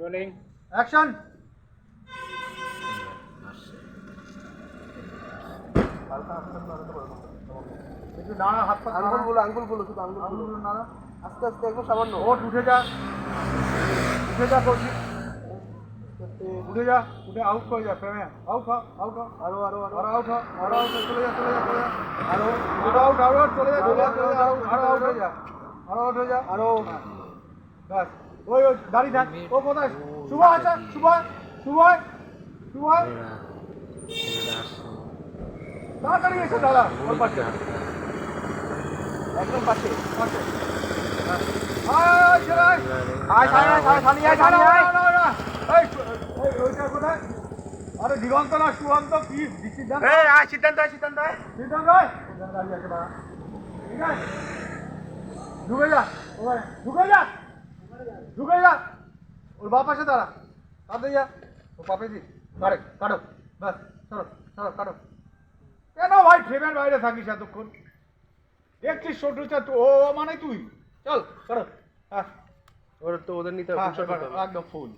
Rolling action. একটু দাঁড়া, হাত পা আঙ্গুলগুলো আঙ্গুলগুলো শুধু আঙ্গুলগুলো আঙুলগুলো নাড়া। আস্তে আস্তে একদম সামান্য ওঠ, উঠে যা, উঠে যা করছি, উঠে যা, উঠে আউট হয়ে যা, ফ্রেমে আউট হ, আউট হ, আরো আরো আরো আরো আউট হ, আরো আউট, চলে যা, চলে যা, চলে যা, আরো আউট, আরো আউট, চলে যা, চলে যা, চলে যা, আরো আউট হয়ে যা, আরো আউট হয়ে যা, আরো ব্যাস। ওই ওই দাঁড়িয়ে থাক। ও কোথায়? শুভ আছে, শুভ, শুভ, শুভ, তাড়াতাড়ি এসে দাঁড়া ওর পাশে, একদম পাশে পাশে। আয় চলে আয়, আয় সামনে আয় সামনে আয় সামনে আয় ওইটা কোথায়? আরে দিগন্ত না সুগন্ত, কি সিদ্ধান্ত? এই আয় সিদ্ধান্ত আয় সিদ্ধান্ত আয় সিদ্ধান্ত আয়। দাঁড়িয়ে আছে দাঁড়া, ঠিক আছে, ঢুকে যা, ওখানে ঢুকে যা, ঢুকে যা, ওর বাপ পাশে দাঁড়া, কাঁদে যা, ও পাপে দি কাটে, কাটো, ব্যাস, চলো চলো কাটো। কেন ভাই ফ্রেমের বাইরে থাকিস এতক্ষণ? দেখছিস ছোট ও মানে তুই, চল কাটো। হ্যাঁ ওর তো ওদের নিতে হ্যাঁ, হবে একদম ফুল।